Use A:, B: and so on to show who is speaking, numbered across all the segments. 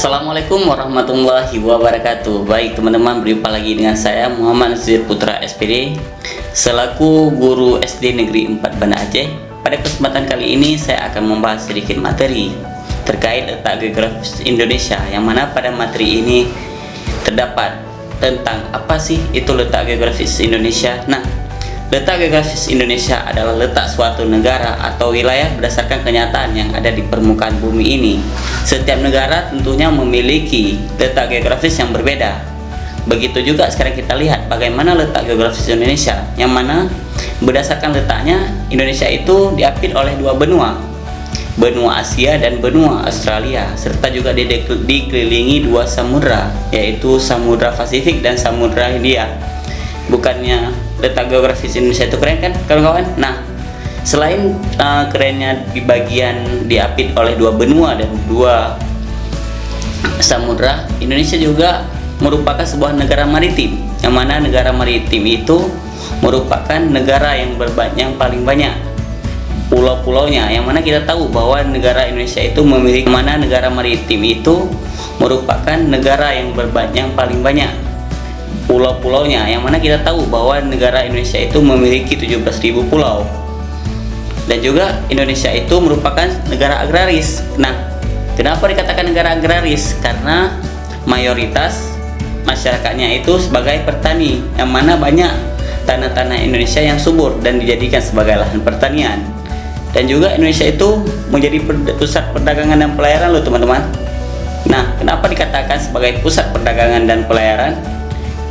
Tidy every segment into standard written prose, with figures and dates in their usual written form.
A: Assalamualaikum warahmatullahi wabarakatuh. Baik teman-teman, berjumpa lagi dengan saya Muhammad Nazir Putra SPD selaku guru SD Negeri 4 Banda Aceh. Pada kesempatan kali ini saya akan membahas sedikit materi terkait letak geografis Indonesia, yang mana pada materi ini terdapat tentang apa sih itu letak geografis Indonesia. Letak geografis Indonesia adalah letak suatu negara atau wilayah berdasarkan kenyataan yang ada di permukaan bumi ini. Setiap negara tentunya memiliki letak geografis yang berbeda. Begitu juga sekarang kita lihat bagaimana letak geografis Indonesia, yang mana berdasarkan letaknya Indonesia itu diapit oleh dua benua, benua Asia dan benua Australia, serta juga dikelilingi dua samudra, yaitu Samudra Pasifik dan Samudra Hindia. Bukannya letak geografis Indonesia itu keren kan kawan-kawan? Selain kerennya di bagian diapit oleh dua benua dan dua samudra, Indonesia juga merupakan sebuah negara maritim, yang mana negara maritim itu merupakan negara yang paling banyak pulau-pulaunya, yang mana kita tahu bahwa negara Indonesia itu memiliki negara maritim itu merupakan negara yang paling banyak pulau-pulaunya, yang mana kita tahu bahwa negara Indonesia itu memiliki 17.000 pulau. Dan juga Indonesia itu merupakan negara agraris. Kenapa dikatakan negara agraris? Karena mayoritas masyarakatnya itu sebagai petani, yang mana banyak tanah-tanah Indonesia yang subur dan dijadikan sebagai lahan pertanian. Dan juga Indonesia itu menjadi pusat perdagangan dan pelayaran loh teman-teman. Kenapa dikatakan sebagai pusat perdagangan dan pelayaran?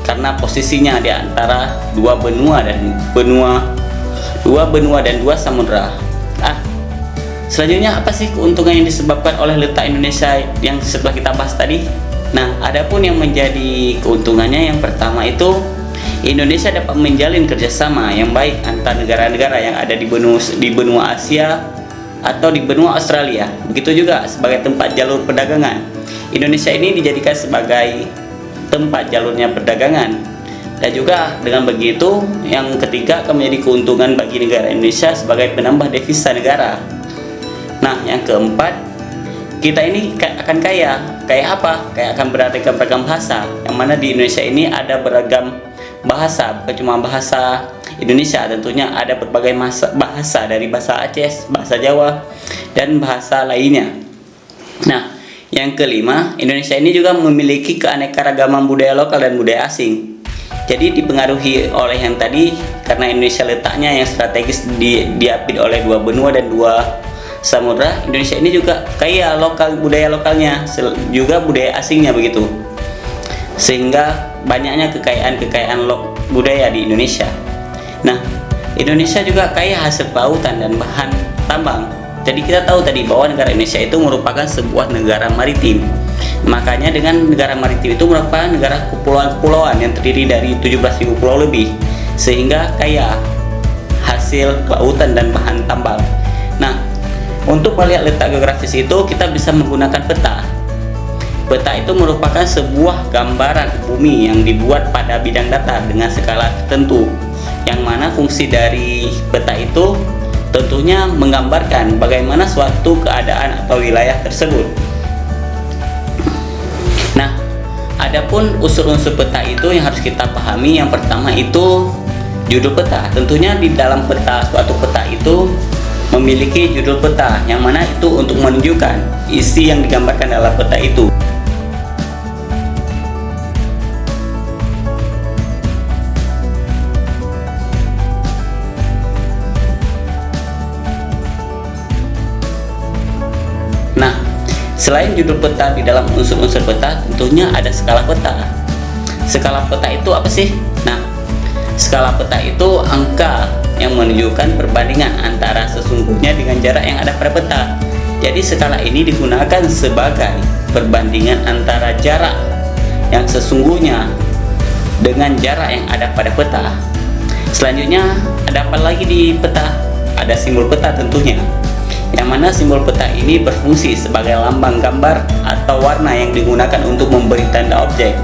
A: Karena posisinya di antara dua benua dan dua samudra. Selanjutnya apa sih keuntungan yang disebabkan oleh letak Indonesia yang setelah kita bahas tadi? Adapun yang menjadi keuntungannya, yang pertama itu Indonesia dapat menjalin kerjasama yang baik antar negara-negara yang ada di benua Asia atau di benua Australia. Begitu juga sebagai tempat jalur perdagangan. Indonesia ini dijadikan sebagai tempat jalurnya perdagangan. Dan juga dengan begitu, yang ketiga akan menjadi keuntungan bagi negara Indonesia sebagai penambah devisa negara. Yang keempat, kita ini akan kaya apa? Kayak akan beragam bahasa, yang mana di Indonesia ini ada beragam bahasa, bukan cuma bahasa Indonesia, tentunya ada berbagai bahasa, dari bahasa Aceh, bahasa Jawa, dan bahasa lainnya. Yang kelima, Indonesia ini juga memiliki keanekaragaman budaya lokal dan budaya asing. Jadi dipengaruhi oleh yang tadi, karena Indonesia letaknya yang strategis diapit oleh dua benua dan dua samudra, Indonesia ini juga kaya budaya lokalnya, juga budaya asingnya begitu. Sehingga banyaknya kekayaan budaya di Indonesia. Indonesia juga kaya hasil pautan dan bahan tambang. Jadi kita tahu tadi bahwa negara Indonesia itu merupakan sebuah negara maritim. Makanya dengan negara maritim itu merupakan negara kepulauan-kepulauan yang terdiri dari 17.000 pulau lebih, sehingga kaya hasil lautan dan bahan tambang. Untuk melihat letak geografis itu kita bisa menggunakan peta. Peta itu merupakan sebuah gambaran bumi yang dibuat pada bidang datar dengan skala tertentu, yang mana fungsi dari peta itu tentunya menggambarkan bagaimana suatu keadaan atau wilayah tersebut. Adapun unsur-unsur peta itu yang harus kita pahami, yang pertama itu judul peta. Tentunya di dalam suatu peta itu memiliki judul peta, yang mana itu untuk menunjukkan isi yang digambarkan dalam peta itu. Selain judul peta, di dalam unsur-unsur peta tentunya ada skala peta. Skala peta itu apa sih? Skala peta itu angka yang menunjukkan perbandingan antara sesungguhnya dengan jarak yang ada pada peta. Jadi skala ini digunakan sebagai perbandingan antara jarak yang sesungguhnya dengan jarak yang ada pada peta. Selanjutnya ada apa lagi di peta? Ada simbol peta tentunya, yang mana simbol peta ini berfungsi sebagai lambang gambar atau warna yang digunakan untuk memberi tanda objek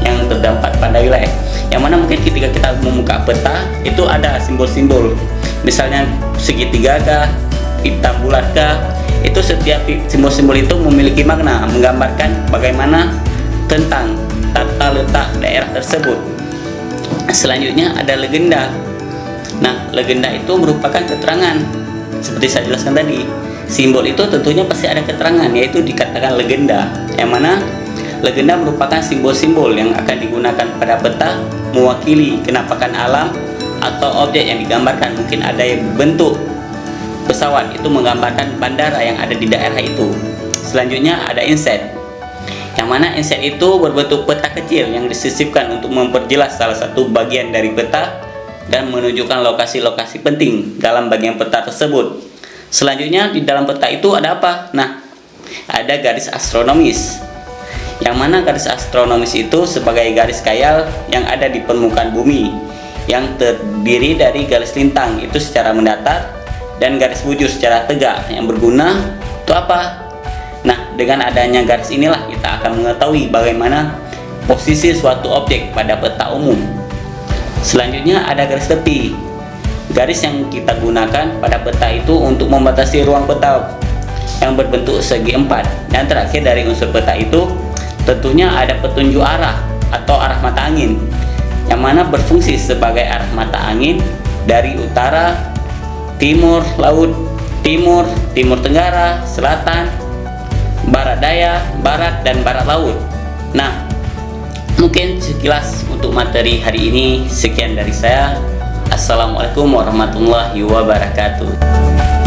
A: yang terdapat pada wilayah. Yang mana mungkin ketika kita membuka peta itu ada simbol-simbol, misalnya segitiga kah, hitam bulat kah, itu setiap simbol-simbol itu memiliki makna, menggambarkan bagaimana tentang tata letak daerah tersebut. Selanjutnya ada legenda. Nah, legenda itu merupakan keterangan. Seperti saya jelaskan tadi, simbol itu tentunya pasti ada keterangan, yaitu dikatakan legenda. Yang mana legenda merupakan simbol-simbol yang akan digunakan pada peta mewakili kenampakan alam atau objek yang digambarkan. Mungkin ada yang bentuk pesawat, itu menggambarkan bandara yang ada di daerah itu. Selanjutnya ada inset, yang mana inset itu berbentuk peta kecil yang disisipkan untuk memperjelas salah satu bagian dari peta dan menunjukkan lokasi-lokasi penting dalam bagian peta tersebut. Selanjutnya di dalam peta itu ada apa? Nah, ada garis astronomis, yang mana garis astronomis itu sebagai garis khayal yang ada di permukaan bumi, yang terdiri dari garis lintang itu secara mendatar dan garis bujur secara tegak yang berguna itu apa? Nah, dengan adanya garis inilah kita akan mengetahui bagaimana posisi suatu objek pada peta umum. Selanjutnya ada garis tepi, garis yang kita gunakan pada peta itu untuk membatasi ruang peta yang berbentuk segi empat. Dan terakhir dari unsur peta itu tentunya ada petunjuk arah atau arah mata angin, yang mana berfungsi sebagai arah mata angin dari utara, timur laut, timur tenggara, selatan, barat daya, barat, dan barat laut. Nah, mungkin sekilas untuk materi hari ini. Sekian dari saya. Assalamualaikum warahmatullahi wabarakatuh.